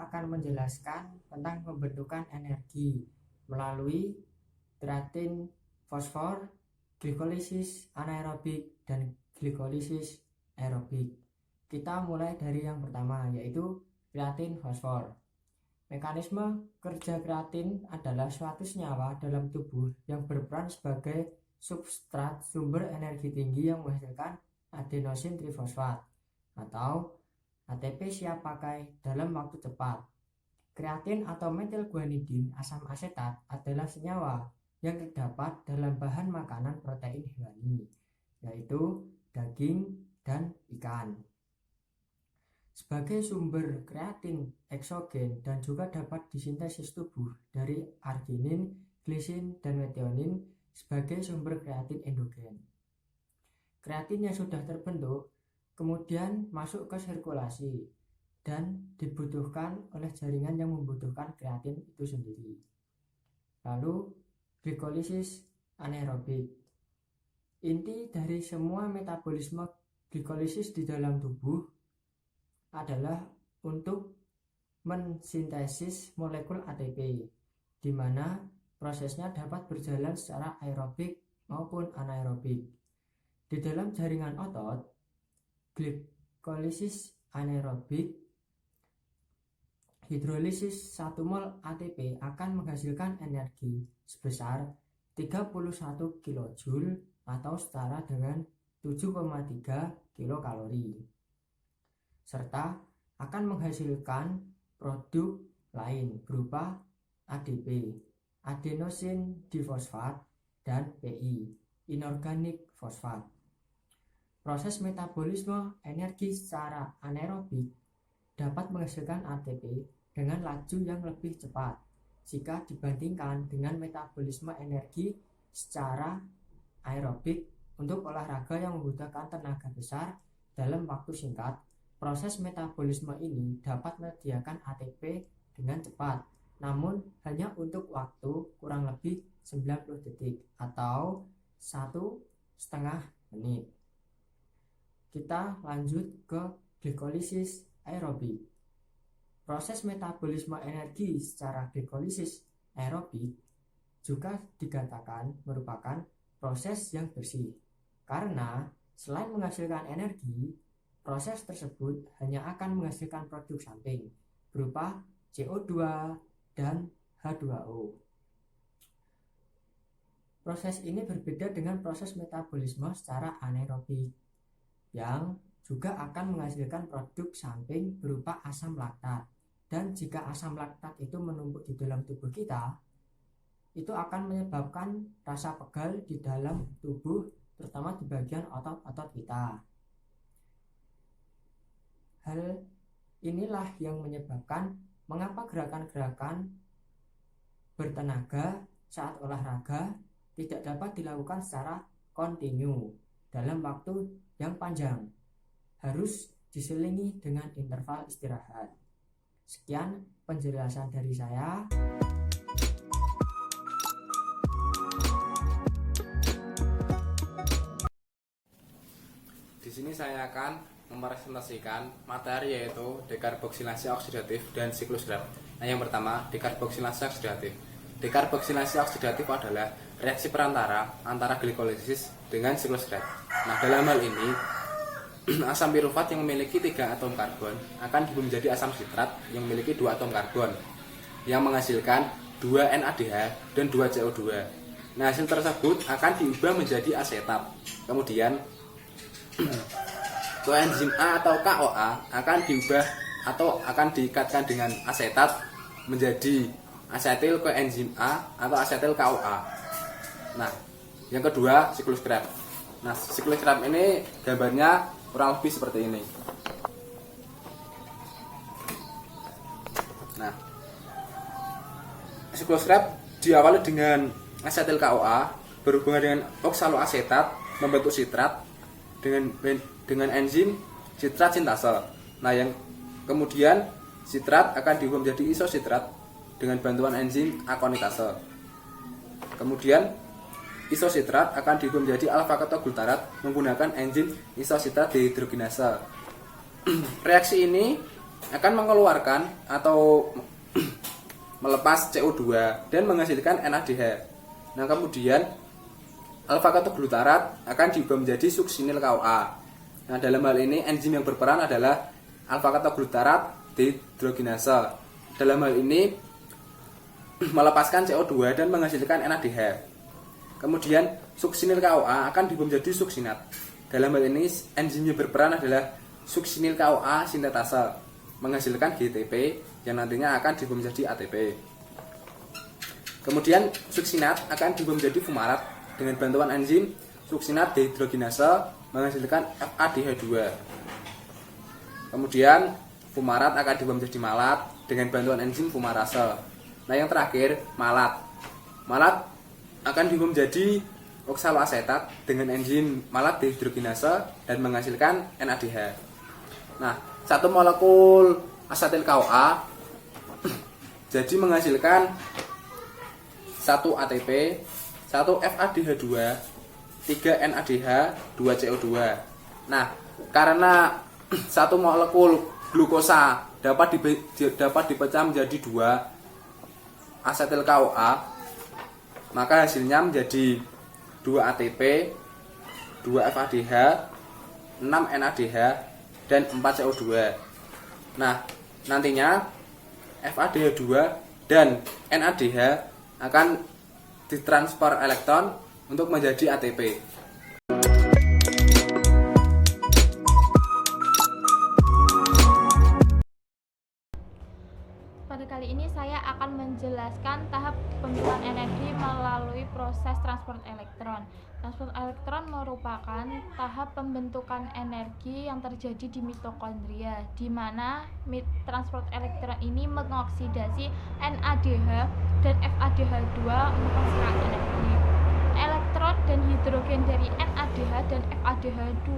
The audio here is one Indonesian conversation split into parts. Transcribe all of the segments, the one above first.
akan menjelaskan tentang pembentukan energi melalui kreatin fosfor, glikolisis anaerobik, dan glikolisis aerobik. Kita mulai dari yang pertama, yaitu kreatin fosfor. Mekanisme kerja kreatin adalah suatu senyawa dalam tubuh yang berperan sebagai substrat sumber energi tinggi yang menghasilkan adenosin trifosfat atau ATP siap pakai dalam waktu cepat. Kreatin atau metilguanidin asam asetat adalah senyawa yang terdapat dalam bahan makanan protein hewani, yaitu daging dan ikan. Sebagai sumber kreatin eksogen dan juga dapat disintesis tubuh dari arginin, glisin, dan metionin sebagai sumber kreatin endogen. Kreatin yang sudah terbentuk kemudian masuk ke sirkulasi dan dibutuhkan oleh jaringan yang membutuhkan kreatin itu sendiri. Lalu glikolisis anaerobik. Inti dari semua metabolisme glikolisis di dalam tubuh adalah untuk mensintesis molekul ATP, di mana prosesnya dapat berjalan secara aerobik maupun anaerobik. Di dalam jaringan otot, glikolisis anaerobik, hidrolisis 1 mol ATP akan menghasilkan energi sebesar 31 kJ atau setara dengan 7,3 kilokalori, serta akan menghasilkan produk lain berupa ADP, adenosin difosfat, dan PI, inorganik fosfat. Proses metabolisme energi secara anaerobik dapat menghasilkan ATP dengan laju yang lebih cepat jika dibandingkan dengan metabolisme energi secara aerobik untuk olahraga yang membutuhkan tenaga besar dalam waktu singkat. Proses metabolisme ini dapat menyediakan ATP dengan cepat, namun hanya untuk waktu kurang lebih 90 detik atau 1,5 menit. Kita lanjut ke glikolisis aerobik. Proses metabolisme energi secara glikolisis aerobik juga dikatakan merupakan proses yang bersih, karena selain menghasilkan energi, proses tersebut hanya akan menghasilkan produk samping berupa CO2 dan H2O. Proses ini berbeda dengan proses metabolisme secara anaerobik yang juga akan menghasilkan produk samping berupa asam laktat. Dan jika asam laktat itu menumpuk di dalam tubuh kita, itu akan menyebabkan rasa pegal di dalam tubuh, terutama di bagian otot-otot kita. Hal inilah yang menyebabkan mengapa gerakan-gerakan bertenaga saat olahraga tidak dapat dilakukan secara kontinu dalam waktu yang panjang, harus diselingi dengan interval istirahat. Sekian penjelasan dari saya. Di sini saya akan mepresentasikan materi yaitu dekarboksilasi oksidatif dan siklus Krebs. Nah, yang pertama, dekarboksilasi oksidatif. Dekarboksilasi oksidatif adalah reaksi perantara antara glikolisis dengan siklus Krebs. Nah, dalam hal ini asam pirufat yang memiliki 3 atom karbon akan diubah menjadi asam sitrat yang memiliki 2 atom karbon yang menghasilkan 2 NADH dan 2 CO2. Nah, hasil tersebut akan diubah menjadi asetat. Kemudian koenzim A atau KOA akan diubah atau akan diikatkan dengan asetat menjadi asetil koenzim A atau asetil KOA. Nah, yang kedua siklus Krebs. Nah, siklus Krebs ini gambarnya kurang lebih seperti ini. Nah, siklus Krebs diawali dengan asetil KOA berhubungan dengan oksaloasetat membentuk sitrat dengan enzim sitrat sintase. Nah, yang kemudian sitrat akan diubah menjadi isositrat dengan bantuan enzim akonitase. Kemudian isositrat akan diubah menjadi alfa ketogultarat menggunakan enzim isositrat dehidrogenase. Reaksi ini akan mengeluarkan atau melepas CO2 dan menghasilkan NADH. Nah, kemudian alfa ketoglutarat akan diubah menjadi suksinil KOA. Nah, dalam hal ini enzim yang berperan adalah alfa ketoglutarat dehidrogenase. Dalam hal ini melepaskan CO2 dan menghasilkan NADH. Kemudian suksinil KOA akan diubah menjadi suksinat. Dalam hal ini enzim yang berperan adalah suksinil KOA sintetase, menghasilkan GTP yang nantinya akan diubah menjadi ATP. Kemudian suksinat akan diubah menjadi fumarat dengan bantuan enzim suksinat dehidrogenase menghasilkan FADH2. Kemudian fumarat akan diubah menjadi malat dengan bantuan enzim fumarase. Nah, yang terakhir malat. Malat akan diubah menjadi oksaloasetat dengan enzim malat dehidrogenase dan menghasilkan NADH. Nah, satu molekul asetil KOA jadi menghasilkan 1 ATP, 1 FADH2, 3 NADH, 2 CO2. Nah, karena satu molekul glukosa dapat dipecah menjadi 2 asetil KOA, maka hasilnya menjadi 2 ATP, 2 FADH, 6 NADH, dan 4 CO2. Nah, nantinya FADH2 dan NADH akan ditransfer elektron untuk menjadi ATP. Pada kali ini saya akan menjelaskan tahap pembuatan energi melalui proses transport elektron. Transport elektron merupakan tahap pembentukan energi yang terjadi di mitokondria, di mana transport elektron ini mengoksidasi NADH dan FADH2 untuk menghasilkan energi. Elektron dan hidrogen dari NADH dan FADH2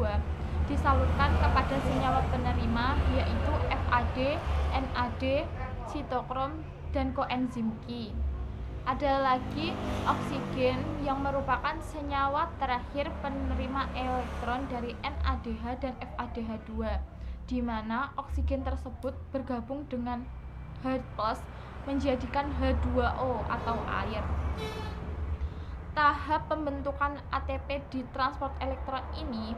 disalurkan kepada senyawa penerima, yaitu FAD, NAD, sitokrom, dan koenzim Q. Ada lagi oksigen yang merupakan senyawa terakhir penerima elektron dari NADH dan FADH2, di mana oksigen tersebut bergabung dengan H+ menjadikan H2O atau air. Tahap pembentukan ATP di transport elektron ini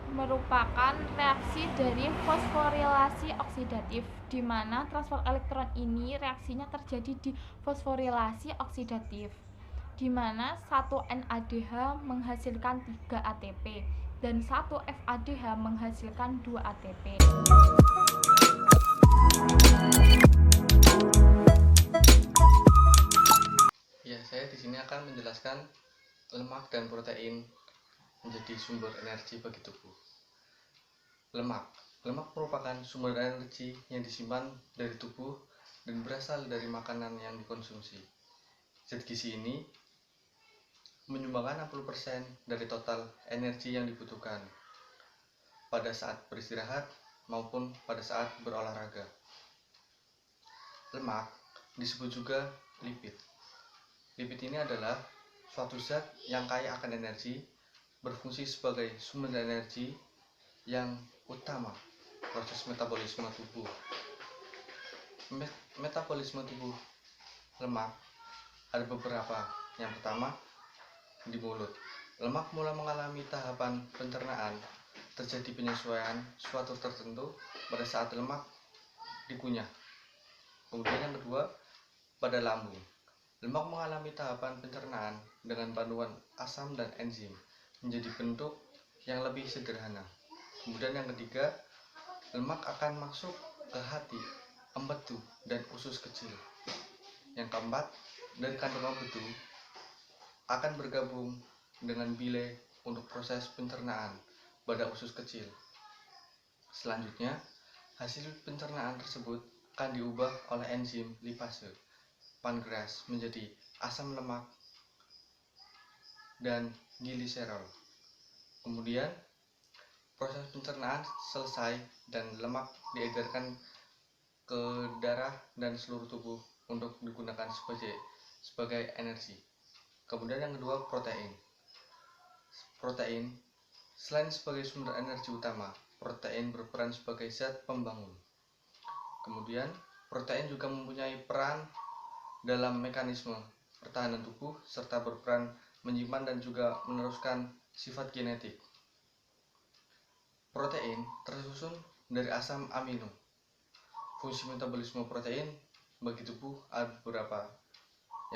merupakan reaksi dari fosforilasi oksidatif, di mana transport elektron ini reaksinya terjadi di fosforilasi oksidatif, di mana 1 NADH menghasilkan 3 ATP dan 1 FADH menghasilkan 2 ATP. Ya, saya di sini akan menjelaskan lemak dan protein menjadi sumber energi bagi tubuh. Lemak merupakan sumber energi yang disimpan dari tubuh dan berasal dari makanan yang dikonsumsi. Zat gizi ini menyumbangkan 60% dari total energi yang dibutuhkan pada saat beristirahat maupun pada saat berolahraga. Lemak disebut juga lipid. Lipid ini adalah suatu zat yang kaya akan energi, berfungsi sebagai sumber energi yang utama proses metabolisme tubuh. Metabolisme tubuh lemak ada beberapa. Yang pertama, di mulut. Lemak mulai mengalami tahapan pencernaan, terjadi penyesuaian suatu tertentu pada saat lemak dikunyah. Kemudian yang kedua, pada lambung. Lemak mengalami tahapan pencernaan dengan panduan asam dan enzim menjadi bentuk yang lebih sederhana. Kemudian yang ketiga, lemak akan masuk ke hati, empedu, dan usus kecil. Yang keempat, dari kandung empedu akan bergabung dengan bile untuk proses pencernaan pada usus kecil. Selanjutnya, hasil pencernaan tersebut akan diubah oleh enzim lipase pankreas menjadi asam lemak dan gliserol. Kemudian proses pencernaan selesai dan lemak diedarkan ke darah dan seluruh tubuh untuk digunakan sebagai energi. Kemudian yang kedua, protein. Protein selain sebagai sumber energi utama, protein berperan sebagai zat pembangun. Kemudian, protein juga mempunyai peran dalam mekanisme pertahanan tubuh serta berperan menyimpan dan juga meneruskan sifat genetik. Protein tersusun dari asam amino. Fungsi metabolisme protein bagi tubuh ada beberapa.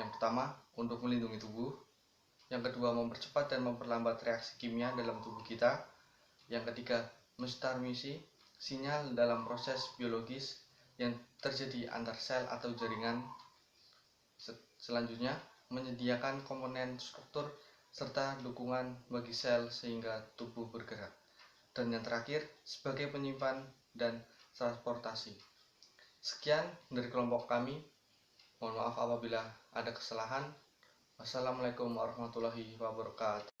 Yang pertama, untuk melindungi tubuh. Yang kedua, mempercepat dan memperlambat reaksi kimia dalam tubuh kita. Yang ketiga, mentransmisi sinyal dalam proses biologis yang terjadi antar sel atau jaringan. Selanjutnya, menyediakan komponen struktur serta dukungan bagi sel sehingga tubuh bergerak. Dan yang terakhir, sebagai penyimpan dan transportasi. Sekian dari kelompok kami. Mohon maaf apabila ada kesalahan. Wassalamualaikum warahmatullahi wabarakatuh.